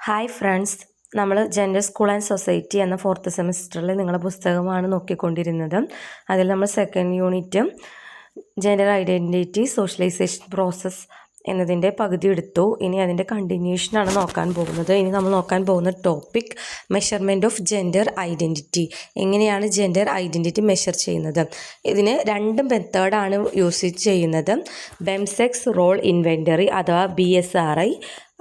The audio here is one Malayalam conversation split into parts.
ഹായ് ഫ്രണ്ട്സ്, നമ്മൾ ജെൻഡർ സ്കൂൾ ആൻഡ് സൊസൈറ്റി എന്ന 4th സെമിസ്റ്ററിൽ നിങ്ങളുടെ പുസ്തകമാണ് നോക്കിക്കൊണ്ടിരുന്നത്. അതിൽ നമ്മൾ second unit gender identity socialisation process എന്നതിൻ്റെ പകുതി എടുത്തു. ഇനി അതിൻ്റെ കണ്ടിന്യൂഷനാണ് നോക്കാൻ പോകുന്നത്. ഇനി നമ്മൾ നോക്കാൻ പോകുന്ന topic measurement of gender identity. എങ്ങനെയാണ് ജെൻഡർ ഐഡൻറ്റിറ്റി മെഷർ ചെയ്യുന്നത്? ഇതിന് 2 മെത്തേഡാണ് യൂസ് ചെയ്യുന്നത്. ബെംസെക്സ് റോൾ ഇൻവെൻറ്ററി അഥവാ BSRI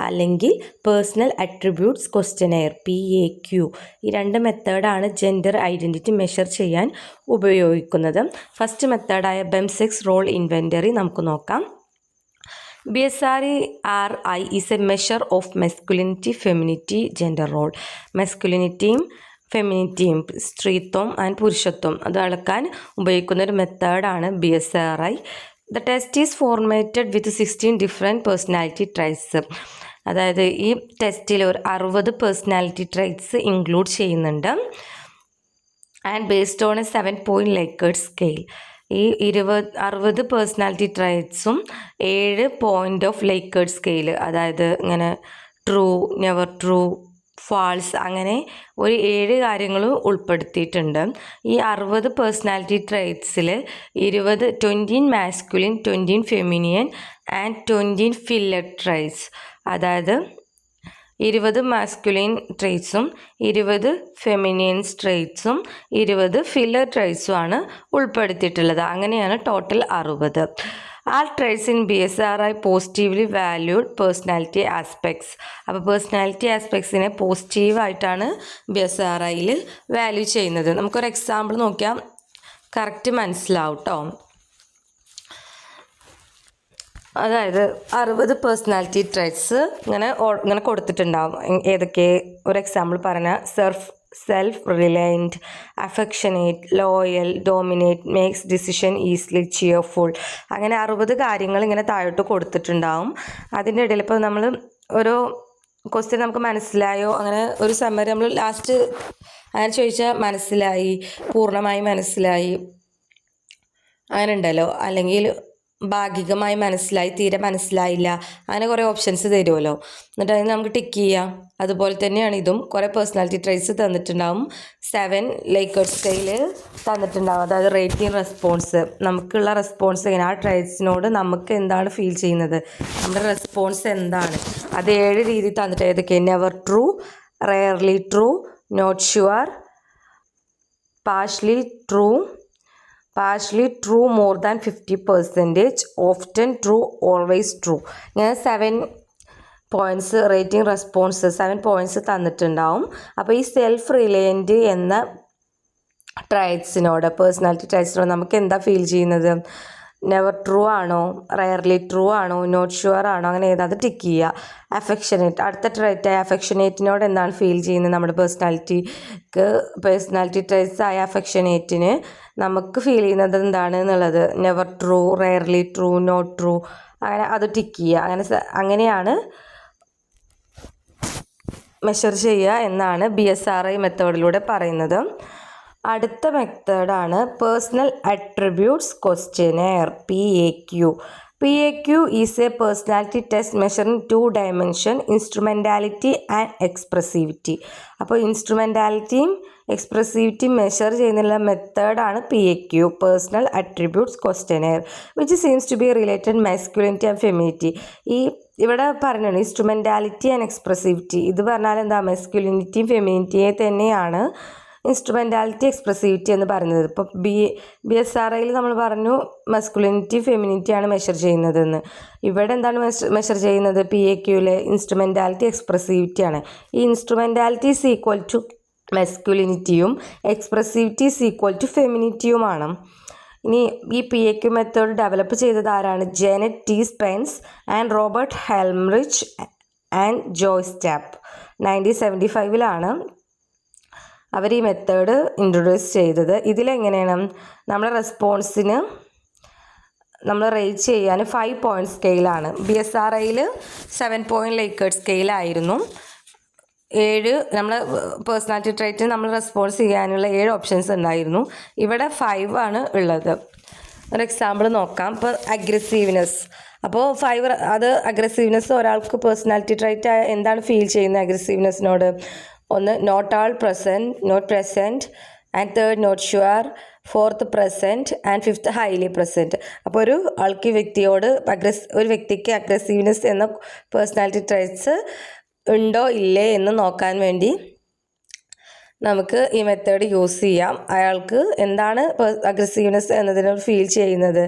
അല്ലെങ്കിൽ പേഴ്സണൽ അട്രിബ്യൂട്ട്സ് ക്വസ്റ്റനെയർ PAQ. ഈ 2 മെത്തേഡാണ് ജെൻഡർ ഐഡൻറ്റിറ്റി മെഷർ ചെയ്യാൻ ഉപയോഗിക്കുന്നത്. ഫസ്റ്റ് മെത്തേഡായ ബെംസെക്സ് റോൾ ഇൻവെൻറ്ററി നമുക്ക് നോക്കാം. BSRI is a measure of masculinity, femininity, gender role. മെസ്കുലിനിറ്റിയും ഫെമിനിറ്റിയും സ്ത്രീത്വം ആൻഡ് പുരുഷത്വം അത് അളക്കാൻ ഉപയോഗിക്കുന്ന ഒരു മെത്തേഡാണ് BSRI. The test is formatted with 16 different personality traits. അതായത് ഈ ടെസ്റ്റിൽ ഒരു 60 പേഴ്സണാലിറ്റി ട്രൈറ്റ്സ് ഇൻക്ലൂഡ് ചെയ്യുന്നുണ്ട്. And based on a 7-point Likert scale. ഈ 60 പേഴ്സണാലിറ്റി ട്രൈറ്റ്സും 7 പോയിൻ്റ് ഓഫ് ലൈക്കേർട്ട് സ്കെയിൽ, അതായത് ഇങ്ങനെ ട്രൂ, നെവർ ട്രൂ, ഫാൾസ്, അങ്ങനെ ഒരു 7 കാര്യങ്ങൾ ഉൾപ്പെടുത്തിയിട്ടുണ്ട്. ഈ 60 പേഴ്സണാലിറ്റി ട്രൈറ്റ്സിൽ 20 masculine, 20 feminine and 20 filler traits, അതായത് 20 മാസ്കുലിൻ ട്രൈറ്റ്സും 20 ഫെമിനിയൻസ് ട്രൈറ്റ്സും 20 ഫില്ലർ ട്രൈറ്റ്സും ആണ് ഉൾപ്പെടുത്തിയിട്ടുള്ളത്. അങ്ങനെയാണ് total 60. All traits in BSRI positively valued personality aspects. അപ്പോൾ പേഴ്സണാലിറ്റി ആസ്പെക്ട്സിനെ പോസിറ്റീവായിട്ടാണ് BSRIയിൽ വാല്യൂ ചെയ്യുന്നത്. നമുക്കൊരു എക്സാമ്പിൾ നോക്കിയാൽ കറക്റ്റ് മനസ്സിലാവും കേട്ടോ. അതായത് 60 പേഴ്സണാലിറ്റി ട്രൈറ്റ്സ് ഇങ്ങനെ കൊടുത്തിട്ടുണ്ടാവും. ഏതൊക്കെ ഒരു എക്സാമ്പിൾ പറഞ്ഞാൽ self reliant, affectionate, loyal, dominate, makes decision easily, cheerful, അങ്ങനെ 60 കാര്യങ്ങൾ ഇങ്ങനെ താഴോട്ട് കൊടുത്തിട്ടുണ്ടാവും. അതിൻ്റെ ഇടയിൽ ഇപ്പോൾ നമ്മൾ ഓരോ ക്വസ്റ്റ്യൻ നമുക്ക് മനസ്സിലായോ, അങ്ങനെ ഒരു സമ്മറി നമ്മൾ ലാസ്റ്റ് അങ്ങനെ ചോദിച്ചാൽ മനസ്സിലായി, പൂർണ്ണമായി മനസ്സിലായി, അങ്ങനെ ഉണ്ടല്ലോ, അല്ലെങ്കിൽ ഭാഗികമായി മനസ്സിലായി, തീരെ മനസ്സിലായില്ല, അങ്ങനെ കുറേ ഓപ്ഷൻസ് തരുമല്ലോ. എന്നിട്ട് അതിന് നമുക്ക് ടിക്ക് ചെയ്യാം. അതുപോലെ തന്നെയാണ് ഇതും. കുറേ പേഴ്സണാലിറ്റി ട്രൈറ്റ്സ് തന്നിട്ടുണ്ടാവും. 7 ലൈക്കേർട്ട് സ്കെയിൽ തന്നിട്ടുണ്ടാവും. അതായത് റേറ്റിംഗ് റെസ്പോൺസ്, നമുക്കുള്ള റെസ്പോൺസ് എങ്ങനെ, ആ ട്രൈറ്റ്സിനോട് നമുക്ക് എന്താണ് ഫീൽ ചെയ്യുന്നത്, നമ്മുടെ റെസ്പോൺസ് എന്താണ്, അത് 7 രീതി തന്നിട്ട് ഏതൊക്കെ: never true, rarely true, not sure, partially true, more than 50%, often true, always true. ഇങ്ങനെ 7 പോയിൻറ്റ്സ് റേറ്റിംഗ് റെസ്പോൺസ് 7 പോയിൻറ്റ്സ് തന്നിട്ടുണ്ടാവും. അപ്പോൾ ഈ സെൽഫ് റിലയൻറ്റ് എന്ന ട്രൈറ്റ്സിനോട്, പേഴ്സണാലിറ്റി ട്രൈറ്റ്സിനോട് നമുക്ക് എന്താ ഫീൽ ചെയ്യുന്നത്? നെവർ ട്രൂ ആണോ, റെയർലി ട്രൂ ആണോ, നോട്ട് ഷുവർ ആണോ, അങ്ങനെ ഏതാത് ടിക്ക് ചെയ്യുക. അഫെക്ഷനേറ്റ്, അടുത്ത ട്രൈറ്റായ അഫെക്ഷനേറ്റിനോട് എന്താണ് ഫീൽ ചെയ്യുന്നത്? നമ്മുടെ പേഴ്സണാലിറ്റി ട്രൈറ്റ്സ് ആയ അഫെക്ഷനേറ്റിന് നമുക്ക് ഫീൽ ചെയ്യുന്നത് എന്താണ് എന്നുള്ളത് never true, rarely true, not true, അങ്ങനെ അത് ടിക്ക് ചെയ്യുക. അങ്ങനെയാണ് മെഷർ ചെയ്യുക എന്നാണ് BSRI മെത്തേഡിലൂടെ പറയുന്നത്. അടുത്ത മെത്തേഡാണ് personal attributes questionnaire PAQ. PAQ is a personality test measuring 2 dimension, instrumentality and expressivity. അപ്പോൾ ഇൻസ്ട്രുമെൻറ്റാലിറ്റിയും എക്സ്പ്രസീവിറ്റി മെഷർ ചെയ്യുന്നുള്ള മെത്തേഡാണ് PAQ, personal attributes questionnaire, which seems to be related masculinity and femininity. ഇവിടെ പറഞ്ഞത് ഇൻസ്ട്രുമെൻറ്റാലിറ്റി ആൻഡ് എക്സ്പ്രസീവിറ്റി, ഇത് പറഞ്ഞാൽ എന്താ, മെസ്കുലിനിറ്റിയും ഫെമിനിറ്റിയെ തന്നെയാണ് ഇൻസ്ട്രുമെൻറ്റാലിറ്റി എക്സ്പ്രസീവിറ്റി എന്ന് പറയുന്നത്. ഇപ്പോൾ BSRIയിൽ നമ്മൾ പറഞ്ഞു മസ്കുലിനിറ്റി ഫെമിനിറ്റിയാണ് മെഷർ ചെയ്യുന്നതെന്ന്. ഇവിടെ എന്താണ് മെഷർ ചെയ്യുന്നത്? PAQയിൽ ഇൻസ്ട്രുമെൻറ്റാലിറ്റി എക്സ്പ്രസീവിറ്റിയാണ്. ഈ ഇൻസ്ട്രുമെൻറ്റാലിറ്റി ഈസ് ഈക്വൽ ടു മെസ്കുലിനിറ്റിയും എക്സ്പ്രസീവിറ്റി ഈസ് ഈക്വൽ ടു ഫെമിനിറ്റിയുമാണ്. ഇനി ഈ PAQ മെത്തേഡ് ഡെവലപ്പ് ചെയ്തത് ആരാണ്? Janet T. Spence and Robert Helmreich and Joy Stapp. 1975 അവർ ഈ മെത്തേഡ് ഇൻട്രൊഡ്യൂസ് ചെയ്തത്. ഇതിലെങ്ങനെയാണ് നമ്മളെ റെസ്പോൺസിന് നമ്മൾ റേറ്റ് ചെയ്യാൻ 5 പോയിൻറ്റ് സ്കെയിലാണ്. BSRIയിൽ 7 പോയിൻറ്റ് ലൈക്കേർട്ട് സ്കെയിലായിരുന്നു. 7 നമ്മൾ പേഴ്സണാലിറ്റി ട്രൈറ്റ് നമ്മൾ റെസ്പോൺസ് ചെയ്യാനുള്ള 7 ഓപ്ഷൻസ് ഉണ്ടായിരുന്നു. ഇവിടെ 5 ആണ് ഉള്ളത്. ഒരു എക്സാമ്പിൾ നോക്കാം. ഇപ്പോൾ അഗ്രസീവ്നെസ്. അപ്പോൾ 5 അത് അഗ്രസീവ്നെസ് ഒരാൾക്ക് പേഴ്സണാലിറ്റി ട്രൈറ്റ് എന്താണ് ഫീൽ ചെയ്യുന്നത് അഗ്രസീവ്നെസ്സിനോട്? ഒന്ന് not present, and third not sure, fourth present, and fifth highly present. അപ്പോൾ ഒരു വ്യക്തിയോട് ഒരു വ്യക്തിക്ക് അഗ്രസീവ്നെസ് എന്ന പേഴ്സണാലിറ്റി ട്രൈറ്റ്സ് ഉണ്ടോ ഇല്ലേ എന്ന് നോക്കാൻ വേണ്ടി നമുക്ക് ഈ മെത്തേഡ് യൂസ് ചെയ്യാം. അയാൾക്ക് എന്താണ് അഗ്രസീവ്നെസ് എന്നതിന് ഫീൽ ചെയ്യുന്നത്,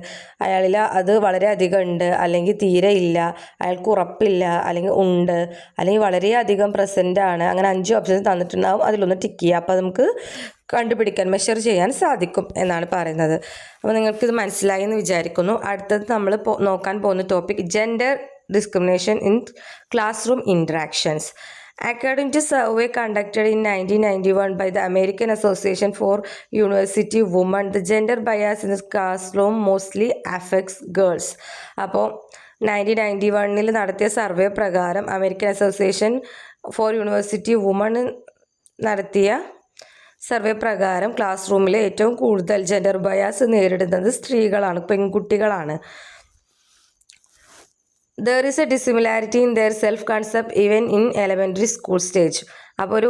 അയാളിൽ അത് വളരെയധികം ഉണ്ട്, അല്ലെങ്കിൽ തീരെ ഇല്ല, അയാൾക്ക് ഉറപ്പില്ല, അല്ലെങ്കിൽ ഉണ്ട്, അല്ലെങ്കിൽ വളരെയധികം പ്രസൻ്റ് ആണ്. അങ്ങനെ 5 ഓപ്ഷൻസ് തന്നിട്ടുണ്ടാവും, അതിലൊന്ന് ടിക്ക് ചെയ്യുക. അപ്പോൾ നമുക്ക് കണ്ടുപിടിക്കാൻ മെഷർ ചെയ്യാൻ സാധിക്കും എന്നാണ് പറയുന്നത്. അപ്പോൾ നിങ്ങൾക്കിത് മനസ്സിലായി എന്ന് വിചാരിക്കുന്നു. അടുത്തത് നമ്മൾ നോക്കാൻ പോകുന്ന topic gender discrimination in class room interactions. According to survey conducted in 1991 by the American Association for University Women, the gender bias in the classroom mostly affects girls. അപ്പോൾ 1991 നടത്തിയ സർവേ പ്രകാരം American association for university woman നടത്തിയ സർവേ പ്രകാരം ക്ലാസ് റൂമിൽ ഏറ്റവും കൂടുതൽ ജെൻഡർ ബയാസ് നേരിടുന്നത് സ്ത്രീകളാണ്, പെൺകുട്ടികളാണ്. There is a dissimilarity in their self-concept even in elementary school stage. അപ്പോൾ ഒരു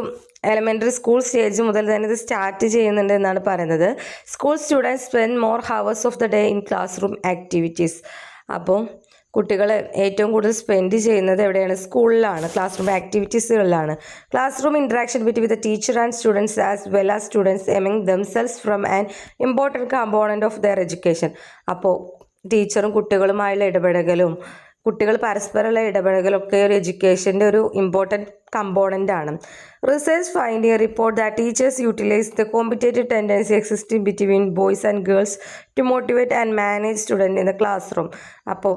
എലമെൻ്ററി സ്കൂൾ സ്റ്റേജ് മുതൽ തന്നെ ഇത് സ്റ്റാർട്ട് ചെയ്യുന്നുണ്ട് എന്നാണ് പറയുന്നത്. School students spend more hours of the day in class room activities. അപ്പോൾ കുട്ടികൾ ഏറ്റവും കൂടുതൽ സ്പെൻഡ് ചെയ്യുന്നത് എവിടെയാണ്? സ്കൂളിലാണ്, ക്ലാസ് റൂം ആക്ടിവിറ്റീസുകളിലാണ്. Class room interaction between the teacher and students as well as students among themselves form an important component of their education. അപ്പോൾ ടീച്ചറും കുട്ടികളുമായുള്ള ഇടപെടലും കുട്ടികൾ പരസ്പരമുള്ള ഇടപെടലൊക്കെ ഒരു എഡ്യൂക്കേഷൻ്റെ ഒരു ഇമ്പോർട്ടൻറ്റ് കമ്പോണൻ്റ് ആണ്. Research find a report that teachers utilise the competitive tendency existing between boys and girls to motivate and manage student in the class room. അപ്പോൾ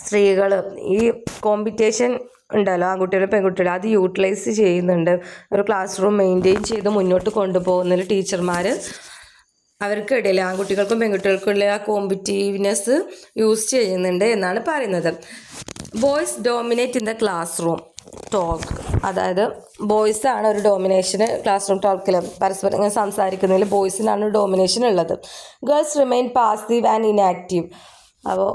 സ്ത്രീകൾ ഈ കോമ്പറ്റീഷൻ ഉണ്ടല്ലോ, ആൺകുട്ടികളും പെൺകുട്ടികളും, അത് യൂട്ടിലൈസ് ചെയ്യുന്നുണ്ട്. ഒരു ക്ലാസ് റൂം മെയിൻറ്റെയിൻ ചെയ്ത് മുന്നോട്ട് കൊണ്ടുപോകുന്നതിൽ ടീച്ചർമാർ അവർക്കിടയിൽ ആൺകുട്ടികൾക്കും പെൺകുട്ടികൾക്കുള്ള ആ കോമ്പറ്റീവ്നെസ് യൂസ് ചെയ്യുന്നുണ്ട് എന്നാണ് പറയുന്നത്. Boys dominate in the class room talk. അതായത് ബോയ്സാണ് ഒരു ഡോമിനേഷന് ക്ലാസ് റൂം ടോക്കിൽ പരസ്പരം ഇങ്ങനെ സംസാരിക്കുന്നതിൽ ബോയ്സിനാണ് ഡോമിനേഷൻ ഉള്ളത്. Girls remain passive and inactive. അപ്പോൾ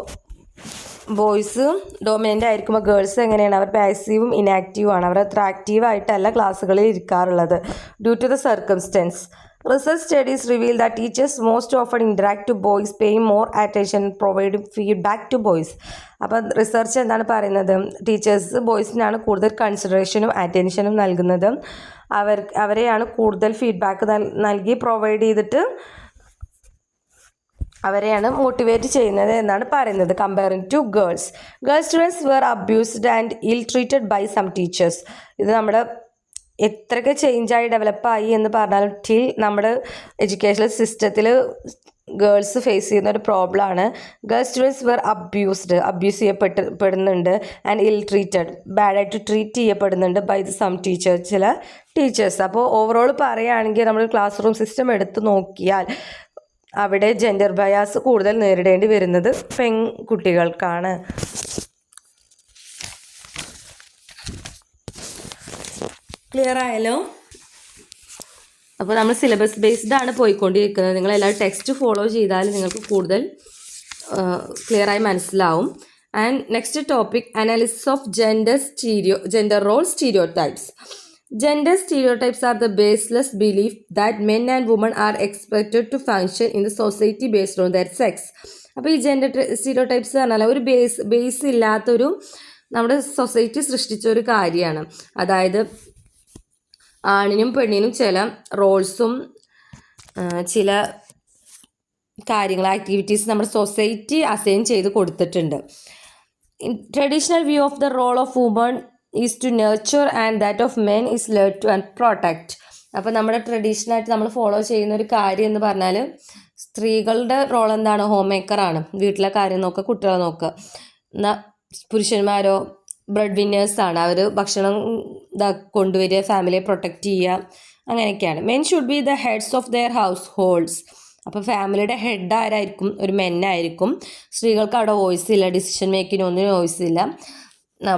ബോയ്സ് ഡോമിനൻ്റ് ആയിരിക്കുമ്പോൾ ഗേൾസ് എങ്ങനെയാണ്? അവർ പാസീവും ഇനാക്റ്റീവും ആണ്. അവർ അത്ര ആക്റ്റീവായിട്ടല്ല ക്ലാസ്സുകളിൽ ഇരിക്കാറുള്ളത്. Due to the circumstance. Research studies reveal that teachers most often interact to boys, paying more attention, providing feedback to boys. അപ്പോൾ റിസർച്ച് എന്താണ് പറയുന്നത്? ടീച്ചേഴ്സ് ബോയ്സിനാണ് കൂടുതൽ കൺസിഡറേഷനും അറ്റൻഷനും നൽകുന്നത്. അവരെയാണ് കൂടുതൽ ഫീഡ്ബാക്ക് നൽകി പ്രൊവൈഡ് ചെയ്തിട്ട് അവരെയാണ് മോട്ടിവേറ്റ് ചെയ്യുന്നത് എന്നാണ് പറയുന്നത്. Comparing to girls students were abused and ill treated by some teachers. ഇത് നമ്മുടെ എത്രയൊക്കെ ചേഞ്ചായി ഡെവലപ്പായി എന്ന് പറഞ്ഞാലും ടിൽ നമ്മുടെ എഡ്യൂക്കേഷണൽ സിസ്റ്റത്തിൽ ഗേൾസ് ഫേസ് ചെയ്യുന്ന ഒരു പ്രോബ്ലമാണ്. ഗേൾസ് സ്റ്റുഡൻസ് വെർ അബ്യൂസ് ചെയ്യപ്പെടുന്നുണ്ട് ആൻഡ് ഇൽ ട്രീറ്റഡ്, ബാഡായിട്ട് ട്രീറ്റ് ചെയ്യപ്പെടുന്നുണ്ട് ബൈ സം ടീച്ചേഴ്സ്, ചില ടീച്ചേഴ്സ്. അപ്പോൾ ഓവറോൾ പറയുകയാണെങ്കിൽ നമ്മൾ ക്ലാസ് റൂം സിസ്റ്റം എടുത്ത് നോക്കിയാൽ അവിടെ ജെൻഡർ ബയാസ് കൂടുതൽ നേരിടേണ്ടി വരുന്നത് പെൺകുട്ടികൾക്കാണ്. ക്ലിയർ ആയല്ലോ? അപ്പോൾ നമ്മൾ സിലബസ് ബേസ്ഡ് ആണ് പോയിക്കൊണ്ടിരിക്കുന്നത്. നിങ്ങളെല്ലാവരും ടെക്സ്റ്റ് ഫോളോ ചെയ്താൽ നിങ്ങൾക്ക് കൂടുതൽ ക്ലിയറായി മനസ്സിലാവും. And next topic analysis of gender role stereotypes. Gender stereotypes are the baseless belief that men and women are expected to function in the society based on their sex. അപ്പോൾ ഈ ജെൻഡർ സ്റ്റീരിയോടൈപ്സ് പറഞ്ഞാൽ ഒരു ബേസ് ഇല്ലാത്തൊരു നമ്മുടെ സൊസൈറ്റി സൃഷ്ടിച്ച ഒരു കാര്യമാണ്. അതായത് ആണിനും പെണ്ണിനും ചില റോൾസും ചില കാര്യങ്ങൾ ആക്ടിവിറ്റീസ് നമ്മുടെ സൊസൈറ്റി അസൈൻ ചെയ്ത് കൊടുത്തിട്ടുണ്ട്. Traditional view of the role of woman is to nurture and that of men is learn to and protect. അപ്പോൾ നമ്മുടെ ട്രഡീഷണലായിട്ട് നമ്മൾ ഫോളോ ചെയ്യുന്ന ഒരു കാര്യം എന്ന് പറഞ്ഞാൽ സ്ത്രീകളുടെ റോൾ എന്താണ്? ഹോം മേക്കറാണ്, വീട്ടിലെ കാര്യം നോക്കുക, കുട്ടികളെ നോക്കുക. എന്നാൽ പുരുഷന്മാരോ ബ്രെഡ് വിന്നേഴ്സാണ്, അവർ ഭക്ഷണം കൊണ്ടുവരിക, ഫാമിലിയെ പ്രൊട്ടക്റ്റ് ചെയ്യുക, അങ്ങനെയൊക്കെയാണ്. Men should be the heads of their households. അപ്പോൾ ഫാമിലിയുടെ ഹെഡ് ആരായിരിക്കും? ഒരു മെന്നായിരിക്കും. സ്ത്രീകൾക്ക് അവിടെ വോയിസ് ഇല്ല, ഡിസിഷൻ മേക്കിംഗ് ഒന്നിനും വോയിസ് ഇല്ല.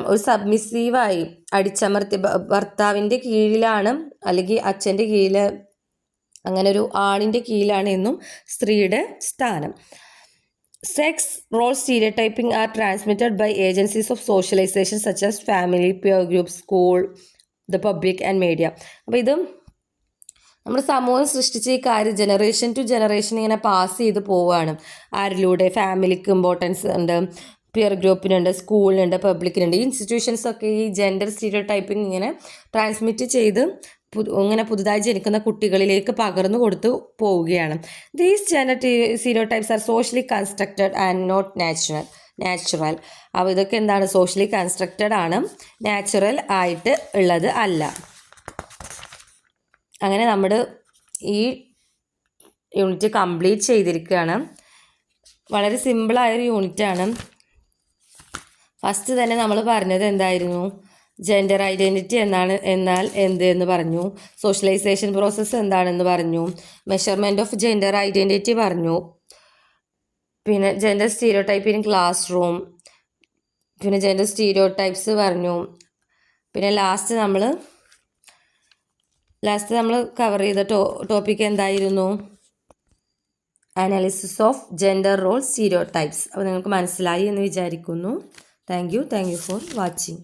ഒരു സബ്മിസീവായി അടിച്ചമർത്തി ഭർത്താവിൻ്റെ കീഴിലാണ് അല്ലെങ്കിൽ അച്ഛൻ്റെ കീഴിൽ, അങ്ങനെ ഒരു ആണിൻ്റെ കീഴിലാണ് എന്നും സ്ത്രീയുടെ സ്ഥാനം. Sex role stereotyping are transmitted by agencies of socialization such as family, peer groups, school, the public and media. അപ്പോൾ ഇത് നമ്മുടെ സമൂഹം സൃഷ്ടിച്ച ഈ കാര്യം ജനറേഷൻ ടു ജനറേഷൻ ഇങ്ങനെ പാസ് ചെയ്ത് പോവുകയാണ്. ആരിലൂടെ? ഫാമിലിക്ക് ഇമ്പോർട്ടൻസ് ഉണ്ട്, പിയർ ഗ്രൂപ്പിനുണ്ട്, സ്കൂളിനുണ്ട്, പബ്ലിക്കിനുണ്ട്. ഈ ഇൻസ്റ്റിറ്റ്യൂഷൻസൊക്കെ ഈ ജെൻഡർ സ്റ്റീരിയോടൈപ്പിംഗ് ഇങ്ങനെ ട്രാൻസ്മിറ്റ് ചെയ്ത് ഇങ്ങനെ പുതുതായി ജനിക്കുന്ന കുട്ടികളിലേക്ക് പകർന്നു കൊടുത്തു പോവുകയാണ്. These gender stereotypes are socially constructed and not natural. അപ്പോൾ ഇതൊക്കെ എന്താണ്? സോഷ്യലി കൺസ്ട്രക്റ്റഡ് ആണ്, നാച്ചുറൽ ആയിട്ട് ഉള്ളത് അല്ല. അങ്ങനെ നമ്മുടെ ഈ യൂണിറ്റ് കംപ്ലീറ്റ് ചെയ്തിരിക്കുകയാണ്. വളരെ സിമ്പിളായൊരു യൂണിറ്റാണ്. ഫസ്റ്റ് തന്നെ നമ്മൾ പറഞ്ഞത് എന്തായിരുന്നു? ജെൻഡർ ഐഡൻറ്റിറ്റി എന്നാൽ എന്ത് എന്ന് പറഞ്ഞു. സോഷ്യലൈസേഷൻ പ്രോസസ്സ് എന്താണെന്ന് പറഞ്ഞു. മെഷർമെൻറ്റ് ഓഫ് ജെൻഡർ ഐഡൻറ്റിറ്റി പറഞ്ഞു. പിന്നെ gender stereotype in class room, പിന്നെ ജെൻഡർ സ്റ്റീരിയോടൈപ്സ് പറഞ്ഞു. പിന്നെ ലാസ്റ്റ് നമ്മൾ കവർ ചെയ്ത ടോപ്പിക് എന്തായിരുന്നു? Analysis of gender role stereotypes. അപ്പോൾ നിങ്ങൾക്ക് മനസ്സിലായി എന്ന് വിചാരിക്കുന്നു. Thank you for watching.